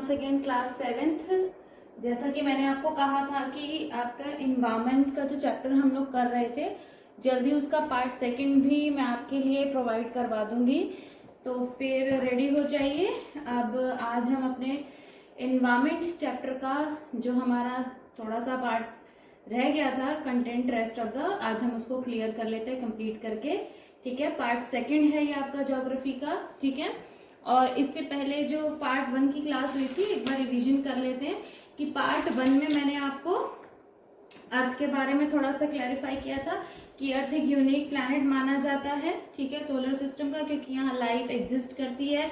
Once again class 7th। जैसा कि मैंने आपको कहा था कि आपका इन्वायरमेंट का जो चैप्टर हम लोग कर रहे थे, जल्दी उसका पार्ट 2 भी मैं आपके लिए प्रोवाइड करवा दूंगी, तो फिर रेडी हो जाइए। अब आज हम अपने इन्वायरमेंट चैप्टर का जो हमारा थोड़ा सा पार्ट रह गया था, कंटेंट रेस्ट ऑफ द, आज हम उसको क्लियर कर लेते हैं कंप्लीट करके। ठीक है, पार्ट 2 है ये आपका ज्योग्राफी का। ठीक है, और इससे पहले जो पार्ट 1 की क्लास हुई थी, एक बार रिवीजन कर लेते हैं कि पार्ट 1 में मैंने आपको अर्थ के बारे में थोड़ा सा क्लैरिफाई किया था कि अर्थ एक यूनिक प्लैनेट माना जाता है। ठीक है, सोलर सिस्टम का, क्योंकि यहाँ लाइफ एग्जिस्ट करती है,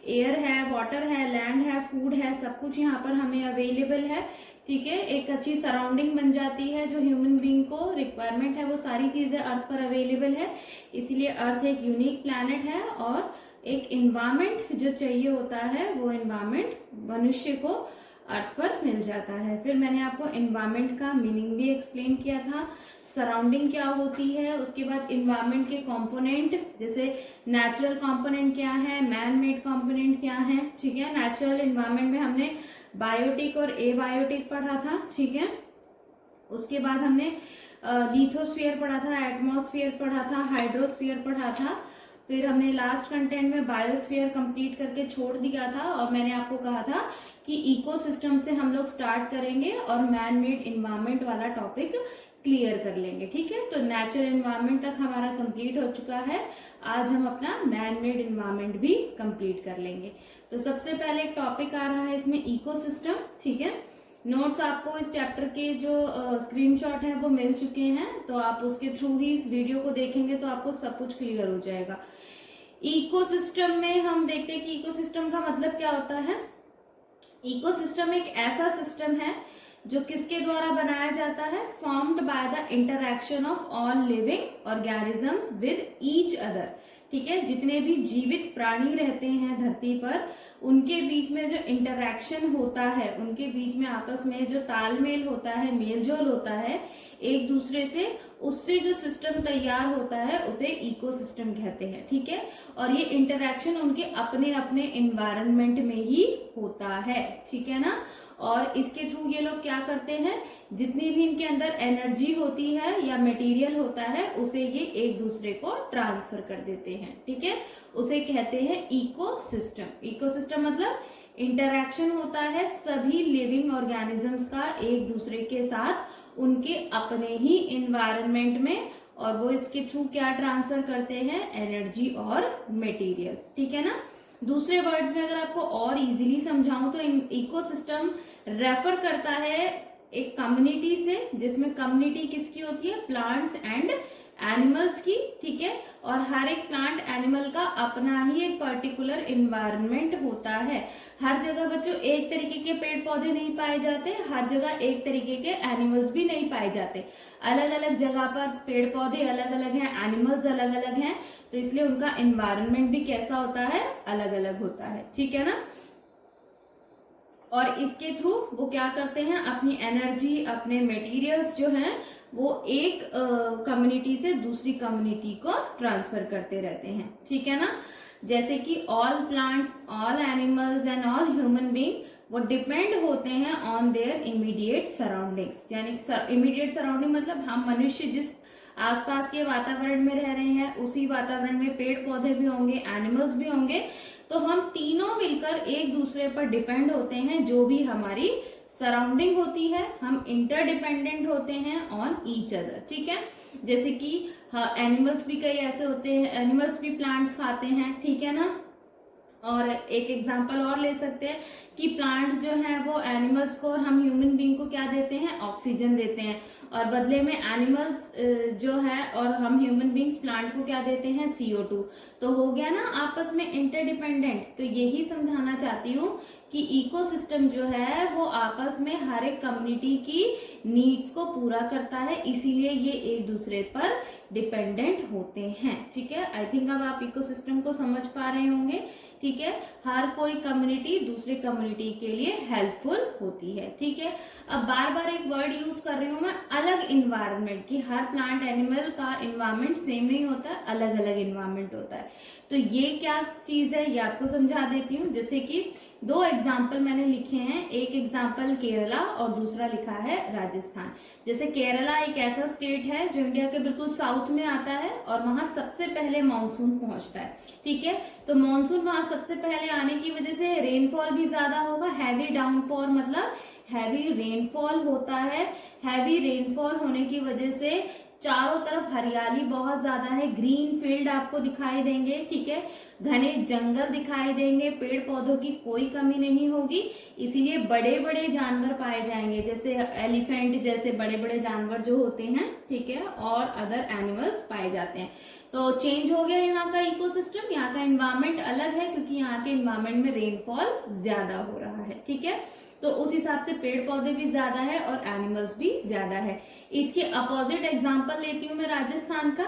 एयर है, वाटर है, लैंड है, फूड है, सब कुछ यहाँ पर हमें अवेलेबल है। ठीक है, एक अच्छी सराउंडिंग बन जाती है, जो ह्यूमन बीइंग को रिक्वायरमेंट है वो सारी चीजें अर्थ पर अवेलेबल है। इसीलिए अर्थ एक यूनिक प्लैनेट है और एक इन्वायरमेंट जो चाहिए होता है वो इन्वायरमेंट मनुष्य को अर्थ पर मिल जाता है। फिर मैंने आपको इन्वायरमेंट का मीनिंग भी एक्सप्लेन किया था, सराउंडिंग क्या होती है, उसके बाद इन्वायरमेंट के कंपोनेंट, जैसे नेचुरल कंपोनेंट क्या है, मैन मेड कंपोनेंट क्या है। ठीक है, नेचुरल इन्वायरमेंट में हमने बायोटिक और एबायोटिक पढ़ा था। ठीक है, उसके बाद हमने लिथोस्फीयर पढ़ा था, एटमॉस्फेयर पढ़ा था, हाइड्रोस्फीयर पढ़ा था। फिर हमने लास्ट कंटेंट में बायोस्फीयर कंप्लीट करके छोड़ दिया था और मैंने आपको कहा था कि इकोसिस्टम से हम लोग स्टार्ट करेंगे और मैन मेड इन्वायरमेंट वाला टॉपिक क्लियर कर लेंगे। ठीक है, तो नेचुरल इन्वायरमेंट तक हमारा कंप्लीट हो चुका है। आज हम अपना मैन मेड इन्वायरमेंट भी कंप्लीट कर लेंगे। तो सबसे पहले एक टॉपिक आ रहा है इसमें इकोसिस्टम। ठीक है, नोट्स आपको इस चैप्टर के जो स्क्रीनशॉट है वो मिल चुके हैं, तो आप उसके थ्रू ही इस वीडियो को देखेंगे तो आपको सब कुछ क्लियर हो जाएगा। इकोसिस्टम में हम देखते हैं कि इकोसिस्टम का मतलब क्या होता है। इकोसिस्टम एक ऐसा सिस्टम है जो किसके द्वारा बनाया जाता है, formed by the interaction of all living organisms with each other. ठीक है, जितने भी जीवित प्राणी रहते हैं धरती पर, उनके बीच में जो इंटरैक्शन होता है, उनके बीच में आपस में जो तालमेल होता है, मेलजोल होता है एक दूसरे से, उससे जो सिस्टम तैयार होता है उसे इकोसिस्टम कहते हैं। ठीक है, और ये इंटरैक्शन उनके अपने अपने एनवायरनमेंट में ही होता है। ठीक है ना, और इसके थ्रू ये लोग क्या करते हैं, जितनी भी इनके अंदर एनर्जी होती है या मटेरियल होता है उसे ये एक दूसरे को ट्रांसफर कर देते हैं। ठीक है, उसे कहते हैं इकोसिस्टम। इकोसिस्टम मतलब इंटरैक्शन होता है सभी लिविंग ऑर्गेनिजम्स का एक दूसरे के साथ उनके अपने ही एनवायरनमेंट में, और वो इसके थ्रू क्या ट्रांसफर करते हैं, एनर्जी और मटेरियल। ठीक है ना, दूसरे वर्ड्स में अगर आपको और इजीली समझाऊं तो इकोसिस्टम रेफर करता है एक कम्युनिटी से, जिसमें कम्युनिटी किसकी होती है, प्लांट्स एंड एनिमल्स की। ठीक है, और हर एक प्लांट एनिमल का अपना ही एक पर्टिकुलर इन्वायरमेंट होता है। हर जगह बच्चों एक तरीके के पेड़ पौधे नहीं पाए जाते, हर जगह एक तरीके के एनिमल्स भी नहीं पाए जाते। अलग अलग जगह पर पेड़ पौधे अलग अलग हैं, एनिमल्स अलग अलग हैं, तो इसलिए उनका इन्वायरमेंट भी कैसा होता है, अलग अलग होता है। ठीक है ना, और इसके थ्रू वो क्या करते हैं, अपनी एनर्जी, अपने मटेरियल्स जो हैं वो एक कम्युनिटी से दूसरी कम्युनिटी को ट्रांसफर करते रहते हैं। ठीक है ना, जैसे कि all plants, all animals and all human being वो डिपेंड होते हैं ऑन देयर इमीडिएट सराउंडिंग्स। यानी इमीडिएट सराउंडिंग मतलब हम मनुष्य जिस आसपास के वातावरण में रह रहे हैं उसी वातावरण में पेड़ पौधे भी होंगे, एनिमल्स भी होंगे, तो हम तीनों मिलकर एक दूसरे पर डिपेंड होते हैं। जो भी हमारी सराउंडिंग होती है, हम इंटरडिपेंडेंट होते हैं ऑन ईच अदर। ठीक है, जैसे कि एनिमल्स भी कई ऐसे होते हैं, एनिमल्स भी प्लांट्स खाते हैं। ठीक है ना, और एक एग्जांपल और ले सकते हैं कि प्लांट्स जो हैं वो एनिमल्स को और हम ह्यूमन बीइंग को क्या देते हैं, ऑक्सीजन देते हैं, और बदले में एनिमल्स जो है और हम ह्यूमन बीइंग्स प्लांट को क्या देते हैं, CO2। तो हो गया ना आपस में इंटरडिपेंडेंट। तो यही समझाना चाहती हूँ कि इकोसिस्टम जो है वो आपस में हर एक कम्युनिटी की नीड्स को पूरा करता है, इसीलिए ये एक दूसरे पर डिपेंडेंट होते हैं। ठीक है, आई थिंक अब आप इकोसिस्टम को समझ पा रहे होंगे। ठीक है, हर कोई कम्युनिटी दूसरे कम्युनिटी के लिए हेल्पफुल होती है। ठीक है, अब बार बार एक वर्ड यूज कर रही हूं मैं, अलग इन्वायरमेंट की। हर प्लांट एनिमल का इन्वायरमेंट सेम नहीं होता है, अलग अलग इन्वायरमेंट होता है। तो ये क्या चीज है ये आपको समझा देती हूँ। जैसे कि दो एग्जाम्पल मैंने लिखे हैं, एक एग्जाम्पल केरला और दूसरा लिखा है राजस्थान। जैसे केरला एक ऐसा स्टेट है जो इंडिया के बिल्कुल साउथ में आता है और वहां सबसे पहले मानसून पहुंचता है, ठीक है। तो मानसून वहां सबसे पहले आने की वजह से रेनफॉल भी ज्यादा होगा, हैवी डाउनपोर मतलब हैवी रेनफॉल होता है। हैवी रेनफॉल होने की वजह से चारों तरफ हरियाली बहुत ज्यादा है, ग्रीन फील्ड आपको दिखाई देंगे, ठीक है। घने जंगल दिखाई देंगे, पेड़ पौधों की कोई कमी नहीं होगी, इसीलिए बड़े बड़े जानवर पाए जाएंगे, जैसे एलिफेंट जैसे बड़े बड़े जानवर जो होते हैं, ठीक है, और अदर एनिमल्स पाए जाते हैं। तो चेंज हो गया यहाँ का इकोसिस्टम, यहाँ का एनवायरमेंट अलग है क्योंकि यहाँ के एनवायरमेंट में रेनफॉल ज्यादा हो रहा है, ठीक है। तो उस हिसाब से पेड़ पौधे भी ज्यादा है और एनिमल्स भी ज्यादा है। इसके अपोजिट एग्जांपल लेती हूँ मैं राजस्थान का।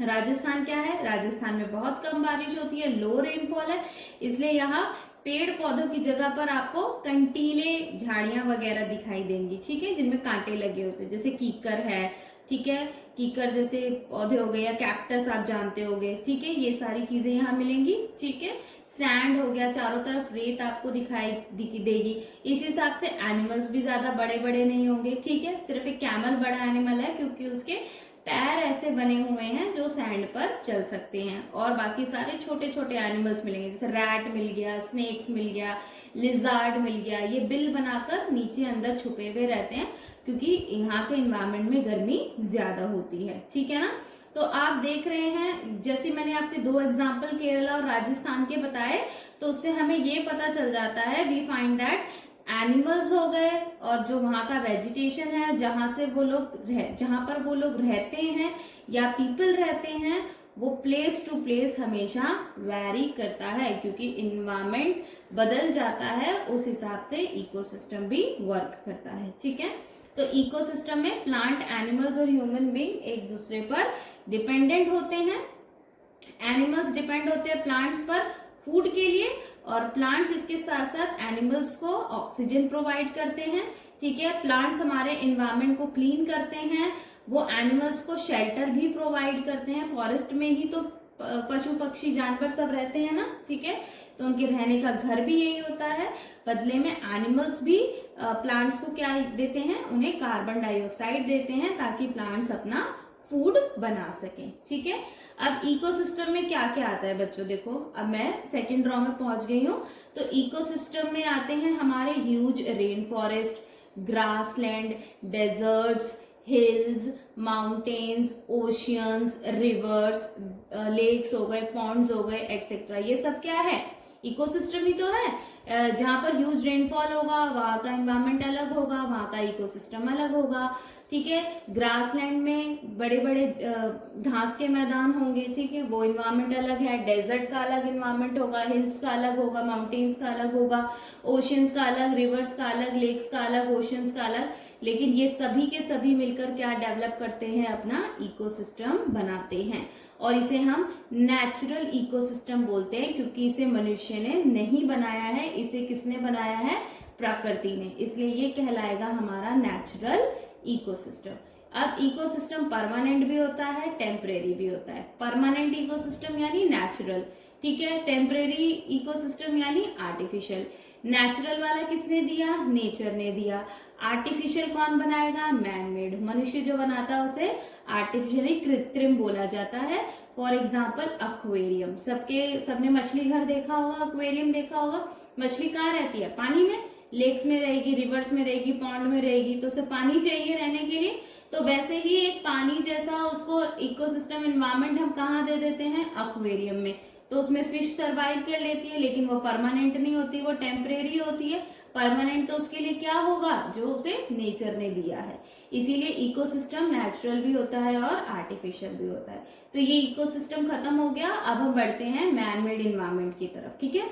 राजस्थान क्या है, राजस्थान में बहुत कम बारिश होती है, लो रेनफॉल है, इसलिए यहाँ पेड़ पौधों की जगह पर आपको कंटीले झाड़ियां वगैरह दिखाई देंगी, ठीक है, जिनमें कांटे लगे होते हैं, जैसे कीकर है, ठीक है, कीकर जैसे पौधे हो गए, या कैक्टस आप जानते होंगे, ठीक है, ये सारी चीजें यहाँ मिलेंगी, ठीक है। सैंड हो गया, चारों तरफ रेत आपको दिखाई देगी। इस हिसाब से एनिमल्स भी ज्यादा बड़े बड़े नहीं होंगे, ठीक है। सिर्फ एक कैमल बड़ा एनिमल है क्योंकि उसके पैर ऐसे बने हुए हैं जो सैंड पर चल सकते हैं, और बाकी सारे छोटे छोटे एनिमल्स मिलेंगे, जैसे रैट मिल गया, स्नेक्स मिल गया, लिजार्ड मिल गया। ये बिल बनाकर नीचे अंदर छुपे हुए रहते हैं क्योंकि यहाँ के इन्वायरमेंट में गर्मी ज्यादा होती है, ठीक है ना। तो आप देख रहे हैं, जैसे मैंने आपके दो एग्जाम्पल केरला और राजस्थान के बताए, तो उससे हमें ये पता चल जाता है, वी फाइंड दैट एनिमल्स हो गए और जो वहां का वेजिटेशन है, जहां पर वो लोग रहते हैं या पीपल रहते हैं, वो प्लेस टू प्लेस हमेशा वैरी करता है क्योंकि इन्वायरमेंट बदल जाता है, उस हिसाब से इकोसिस्टम भी वर्क करता है, ठीक है। तो इकोसिस्टम में प्लांट, एनिमल्स और ह्यूमन बीइंग एक दूसरे पर डिपेंडेंट होते हैं। एनिमल्स डिपेंड होते हैं प्लांट्स पर फूड के लिए, और प्लांट्स इसके साथ साथ एनिमल्स को ऑक्सीजन प्रोवाइड करते हैं, ठीक है। प्लांट्स हमारे एनवायरनमेंट को क्लीन करते हैं, वो एनिमल्स को शेल्टर भी प्रोवाइड करते हैं। फॉरेस्ट में ही तो पशु पक्षी जानवर सब रहते हैं ना, ठीक है, तो उनके रहने का घर भी यही होता है। बदले में एनिमल्स भी प्लांट्स को क्या देते हैं, उन्हें कार्बन डाइऑक्साइड देते हैं ताकि प्लांट्स अपना फूड बना सकें, ठीक है। अब इकोसिस्टम में क्या क्या आता है बच्चों, देखो अब मैं सेकंड रॉ में पहुंच गई हूँ। तो इकोसिस्टम में आते हैं हमारे huge rain forest, grassland, deserts, hills, mountains, oceans, rivers, lakes हो गए, पॉन्ड्स हो गए, एक्सेट्रा। ये सब क्या है, इकोसिस्टम ही तो है। जहां पर ह्यूज रेनफॉल होगा वहां का एनवायरनमेंट अलग होगा, वहां का इकोसिस्टम अलग होगा, ठीक है। ग्रासलैंड में बड़े बड़े घास के मैदान होंगे, ठीक है, वो इन्वायरमेंट अलग है। डेजर्ट का अलग इन्वायरमेंट होगा, हिल्स का अलग होगा, माउंटेन्स का अलग होगा, ओशियंस का अलग, रिवर्स का अलग, लेक्स का अलग, ओशियंस का अलग। लेकिन ये सभी के सभी मिलकर क्या डेवलप करते हैं, अपना इकोसिस्टम बनाते हैं, और इसे हम नेचुरल इकोसिस्टम बोलते हैं क्योंकि इसे मनुष्य ने नहीं बनाया है, इसे किसने बनाया है, प्रकृति ने, इसलिए ये कहलाएगा हमारा नेचुरल इकोसिस्टम। अब इकोसिस्टम परमानेंट भी होता है, टेम्परेरी भी होता है। परमानेंट इकोसिस्टम यानी नेचुरल, ठीक है, टेम्परेरी इकोसिस्टम यानी आर्टिफिशियल। नेचुरल वाला किसने दिया, नेचर ने दिया। आर्टिफिशियल कौन बनाएगा, मैन मेड, मनुष्य जो बनाता है उसे आर्टिफिशियली कृत्रिम बोला जाता है। फॉर एग्जाम्पल एक्वेरियम, सबने मछली घर देखा होगा, एक्वेरियम देखा होगा। मछली कहाँ रहती है, पानी में, लेक्स में रहेगी, रिवर्स में रहेगी, पॉन्ड में रहेगी, तो उसे पानी चाहिए रहने के लिए। तो वैसे ही एक पानी जैसा उसको इकोसिस्टम एनवायरनमेंट हम कहाँ दे देते हैं, एक्वेरियम में। तो उसमें फिश सरवाइव कर लेती है, लेकिन वो परमानेंट नहीं होती, वो टेम्परेरी होती है। परमानेंट तो उसके लिए क्या होगा, जो उसे नेचर ने दिया है। इसीलिए इकोसिस्टम नेचुरल भी होता है और आर्टिफिशियल भी होता है। तो ये इकोसिस्टम खत्म हो गया, अब हम बढ़ते हैं मैन मेड इन्वायरमेंट की तरफ, ठीक है।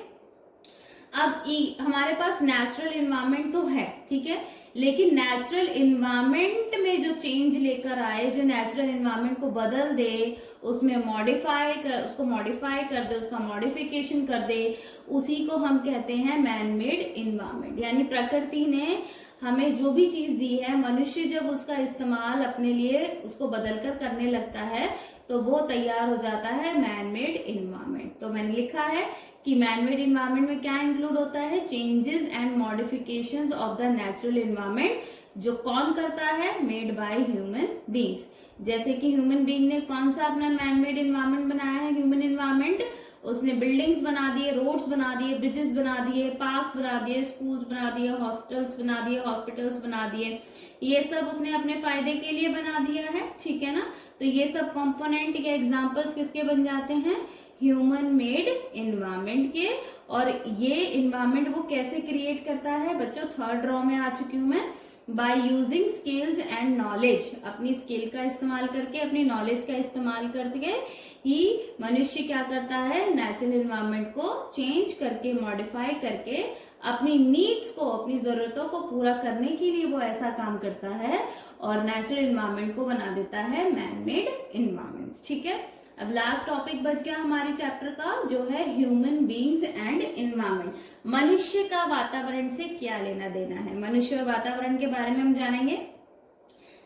अब हमारे पास नेचुरल इन्वायरमेंट तो है, ठीक है, लेकिन नेचुरल इन्वायरमेंट में जो चेंज लेकर आए, जो नेचुरल इन्वायरमेंट को बदल दे, उसमें उसको मॉडिफाई कर दे, उसका मॉडिफिकेशन कर दे, उसी को हम कहते हैं मैन मेड इन्वायरमेंट। यानी प्रकृति ने हमें जो भी चीज दी है, मनुष्य जब उसका इस्तेमाल अपने लिए उसको बदलकर करने लगता है तो वो तैयार हो जाता है मैन मेड इन्वायरमेंट। तो मैंने लिखा है कि मैन मेड इन्वायरमेंट में क्या इंक्लूड होता है, changes and modifications of the natural environment, जो कौन करता है, मेड बाय ह्यूमन बींग्स। जैसे कि ह्यूमन बींग ने कौन सा अपना मैन मेड इन्वायरमेंट बनाया है, ह्यूमन इन्वायरमेंट, उसने बिल्डिंग्स बना दिए, रोड्स बना दिए, ब्रिजेस बना दिए, पार्क्स बना दिए, स्कूल्स बना दिए, हॉस्टल्स बना दिए, हॉस्पिटल्स बना दिए, ये सब उसने अपने फायदे के लिए बना दिया है, ठीक है ना। तो ये सब कंपोनेंट या एग्जांपल्स किसके बन जाते हैं, ह्यूमन मेड इन्वायरमेंट के। और ये इन्वायरमेंट वो कैसे क्रिएट करता है बच्चों, थर्ड रॉ में आ चुकी हूं मैं, by using skills and knowledge, अपनी स्किल का इस्तेमाल करके, अपनी नॉलेज का इस्तेमाल करके ही मनुष्य क्या करता है, नेचुरल इन्वायरमेंट को चेंज करके, मॉडिफाई करके अपनी नीड्स को, अपनी जरूरतों को पूरा करने के लिए वो ऐसा काम करता है और नेचुरल इन्वायरमेंट को बना देता है मैन मेड इन्वायरमेंट, ठीक है। अब लास्ट टॉपिक बच गया हमारे चैप्टर का, जो है ह्यूमन बीइंग्स एंड इन्वायरमेंट। मनुष्य का वातावरण से क्या लेना देना है, मनुष्य और वातावरण के बारे में हम जानेंगे।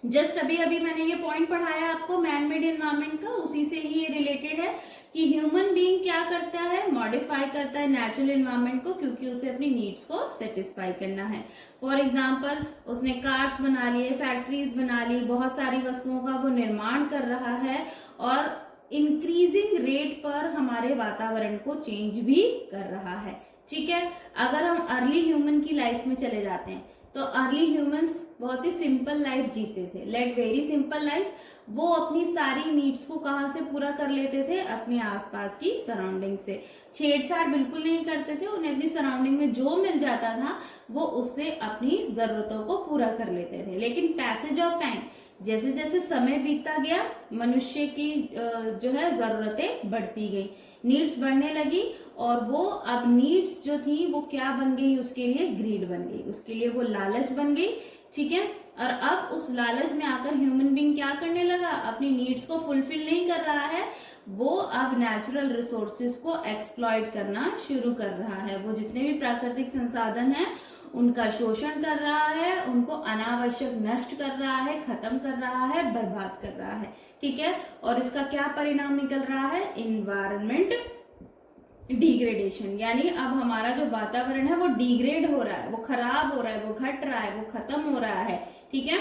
जस्ट अभी अभी मैंने ये पॉइंट पढ़ाया आपको मैन मेड इन्वायरमेंट का, उसी से ही ये रिलेटेड है कि ह्यूमन बीइंग क्या करता है, मॉडिफाई करता है नेचुरल इन्वायरमेंट को, क्योंकि उसे अपनी नीड्स को सेटिस्फाई करना है। फॉर एग्जाम्पल उसने कार्स बना लिए, फैक्ट्रीज बना ली, बहुत सारी वस्तुओं का वो निर्माण कर रहा है और इंक्रीजिंग रेट पर हमारे वातावरण को चेंज भी कर रहा है, ठीक है। अगर हम अर्ली ह्यूमन की लाइफ में चले जाते हैं तो अर्ली ह्यूमंस बहुत ही सिंपल लाइफ जीते थे, लेट वेरी सिंपल लाइफ। वो अपनी सारी नीड्स को कहाँ से पूरा कर लेते थे, अपने आसपास की सराउंडिंग से। छेड़छाड़ बिल्कुल नहीं करते थे, उन्हें अपनी सराउंडिंग में जो मिल जाता था वो उससे अपनी जरूरतों को पूरा कर लेते थे। लेकिन पैसेज ऑफ टाइम, जैसे जैसे समय बीतता गया, मनुष्य की जो है जरूरतें बढ़ती गई, नीड्स बढ़ने लगी और वो अब नीड्स जो थी वो क्या बन गई, उसके लिए ग्रीड बन गई, उसके लिए वो लालच बन गई, ठीक है। और अब उस लालच में आकर ह्यूमन बीइंग क्या करने लगा, अपनी नीड्स को फुलफिल नहीं कर रहा है, वो अब नेचुरल रिसोर्सेज को एक्सप्लॉइट करना शुरू कर रहा है। वो जितने भी प्राकृतिक संसाधन हैं उनका शोषण कर रहा है, उनको अनावश्यक नष्ट कर रहा है, खत्म कर रहा है, बर्बाद कर रहा है, ठीक है। और इसका क्या परिणाम निकल रहा है, इन्वायरमेंट डिग्रेडेशन, यानी अब हमारा जो वातावरण है वो डिग्रेड हो रहा है, वो खराब हो रहा है, वो घट रहा है, वो खत्म हो रहा है, ठीक है।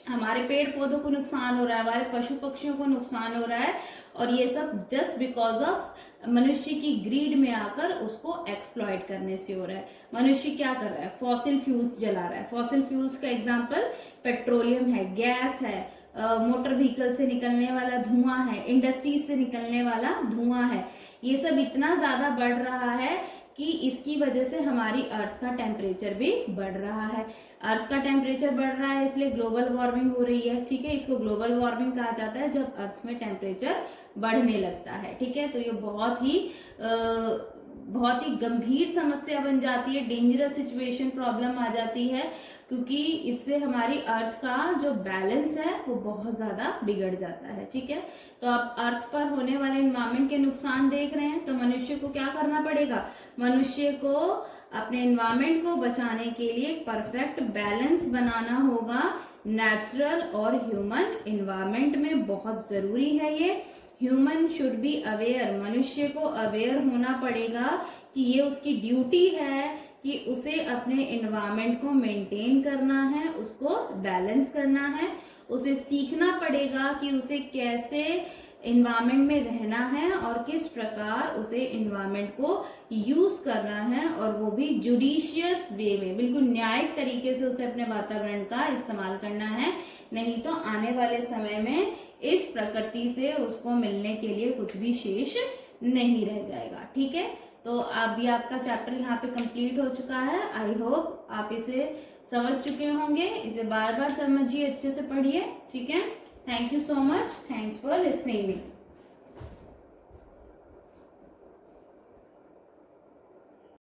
हमारे पेड़ पौधों को नुकसान हो रहा है, हमारे पशु पक्षियों को नुकसान हो रहा है, और ये सब जस्ट बिकॉज ऑफ मनुष्य की ग्रीड में आकर उसको एक्सप्लॉइट करने से हो रहा है। मनुष्य क्या कर रहा है, फॉसिल फ्यूल्स जला रहा है। फॉसिल फ्यूल्स का एग्जांपल पेट्रोलियम है, गैस है, मोटर व्हीकल से निकलने वाला धुआं है, इंडस्ट्रीज से निकलने वाला धुआं है। ये सब इतना ज्यादा बढ़ रहा है कि इसकी वजह से हमारी अर्थ का टेम्परेचर भी बढ़ रहा है। अर्थ का टेम्परेचर बढ़ रहा है इसलिए ग्लोबल वार्मिंग हो रही है, ठीक है। इसको ग्लोबल वार्मिंग कहा जाता है जब अर्थ में टेम्परेचर बढ़ने लगता है, ठीक है। तो ये बहुत ही गंभीर समस्या बन जाती है, डेंजरस सिचुएशन, प्रॉब्लम आ जाती है, क्योंकि इससे हमारी अर्थ का जो बैलेंस है वो बहुत ज्यादा बिगड़ जाता है, ठीक है। तो आप अर्थ पर होने वाले एनवायरमेंट के नुकसान देख रहे हैं, तो मनुष्य को क्या करना पड़ेगा, मनुष्य को अपने एनवायरमेंट को बचाने के लिए एक परफेक्ट बैलेंस बनाना होगा नेचुरल और ह्यूमन एनवायरमेंट में। बहुत जरूरी है ये। ह्यूमन शुड बी अवेयर, मनुष्य को अवेयर होना पड़ेगा कि ये उसकी ड्यूटी है कि उसे अपने एनवायरमेंट को मेंटेन करना है, उसको बैलेंस करना है। उसे सीखना पड़ेगा कि उसे कैसे एनवायरमेंट में रहना है और किस प्रकार उसे एनवायरमेंट को यूज करना है, और वो भी जुडिशियस वे में, बिल्कुल न्यायिक तरीके से उसे अपने वातावरण का इस्तेमाल करना है। नहीं तो आने वाले समय में इस प्रकृति से उसको मिलने के लिए कुछ भी शेष नहीं रह जाएगा, ठीक है। तो अभी आपका चैप्टर यहाँ पे कंप्लीट हो चुका है। आई होप आप इसे समझ चुके होंगे। इसे बार बार समझिए, अच्छे से पढ़िए, ठीक है। Thank you so much. Thanks for listening me.